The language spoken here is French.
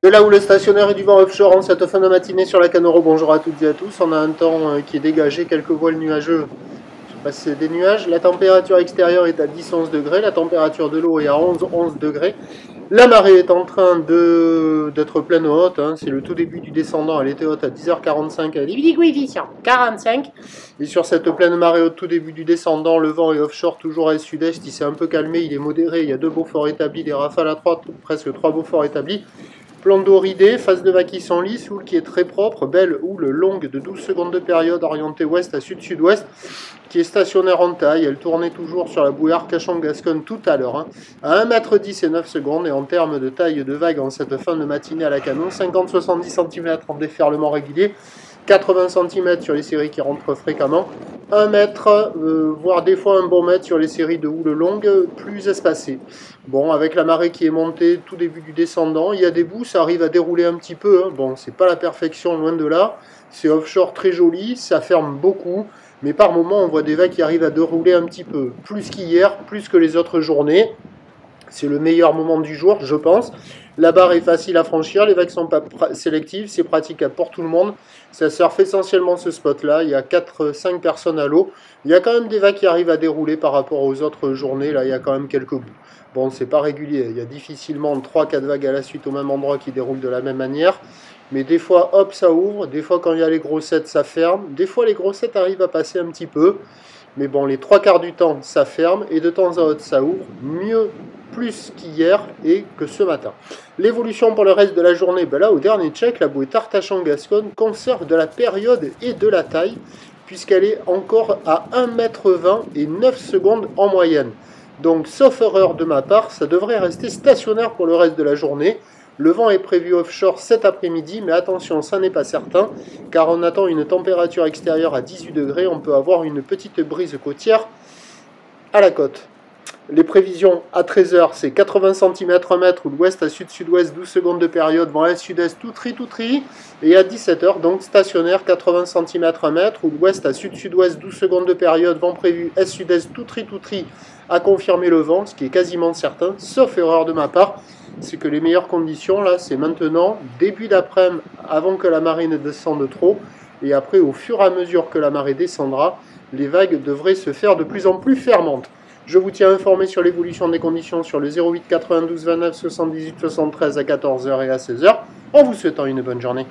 De là où le stationnaire et du vent offshore en cette fin de matinée sur la Canoro, bonjour à toutes et à tous. On a un temps qui est dégagé, quelques voiles nuageux. Je sais pas si c'est des nuages. La température extérieure est à 10-11 degrés, la température de l'eau est à 11 degrés. La marée est en train d'être pleine haute, hein. C'est le tout début du descendant, elle était haute à 10h45, elle est coefficient 45. Et sur cette pleine marée haute, tout début du descendant, le vent est offshore, toujours à est-sud-est, il s'est un peu calmé, il est modéré, il y a 2 Beaufort établis, des rafales à 3, presque 3 Beaufort établis. Plan d'eau ridé, phase de vague qui s'enlise, houle qui est très propre, belle houle longue de 12 secondes de période orientée ouest à sud-sud-ouest, qui est stationnaire en taille. Elle tournait toujours sur la bouée Arcachon-Gascogne tout à l'heure, hein, à 1,10 m et 9 secondes. Et en termes de taille de vague en cette fin de matinée à la Canon, 50-70 cm en déferlement régulier, 80 cm sur les séries qui rentrent fréquemment, 1 mètre, voire des fois un bon mètre sur les séries de houle longue plus espacées. Bon, avec la marée qui est montée, tout début du descendant, il y a des bouts, ça arrive à dérouler un petit peu, hein. Bon, c'est pas la perfection, loin de là. C'est offshore très joli, ça ferme beaucoup, mais par moments, on voit des vagues qui arrivent à dérouler un petit peu. Plus qu'hier, plus que les autres journées. C'est le meilleur moment du jour, je pense. La barre est facile à franchir, les vagues sont pas sélectives, c'est praticable pour tout le monde. Ça surfe essentiellement ce spot-là, il y a 4-5 personnes à l'eau. Il y a quand même des vagues qui arrivent à dérouler par rapport aux autres journées, là il y a quand même quelques bouts. Bon, c'est pas régulier, il y a difficilement 3-4 vagues à la suite au même endroit qui déroulent de la même manière. Mais des fois, hop, ça ouvre, des fois quand il y a les grossettes, ça ferme. Des fois, les grossettes arrivent à passer un petit peu. Mais bon, les 3 quarts du temps, ça ferme, et de temps à autre, ça ouvre. Mieux plus qu'hier et que ce matin. L'évolution pour le reste de la journée, ben là, au dernier check, la bouée Arcachon-Gascogne conserve de la période et de la taille, puisqu'elle est encore à 1,20 m et 9 secondes en moyenne. Donc, sauf erreur de ma part, ça devrait rester stationnaire pour le reste de la journée. Le vent est prévu offshore cet après-midi, mais attention, ça n'est pas certain, car on attend une température extérieure à 18 degrés, on peut avoir une petite brise côtière à la côte. Les prévisions à 13h, c'est 80 cm 1 mètre ou l'ouest à sud-sud-ouest, 12 secondes de période, vent est-sud-est tout tri. Et à 17h, donc stationnaire 80 cm 1 mètre ou l'ouest à sud-sud-ouest, 12 secondes de période, vent prévu est-sud-est tout tri, à confirmer le vent, ce qui est quasiment certain, sauf erreur de ma part. C'est que les meilleures conditions, là, c'est maintenant, début d'après-midi, avant que la marée ne descende trop, et après, au fur et à mesure que la marée descendra, les vagues devraient se faire de plus en plus fermantes. Je vous tiens informé sur l'évolution des conditions sur le 08 92 29 78 73 à 14h et à 16h, en vous souhaitant une bonne journée.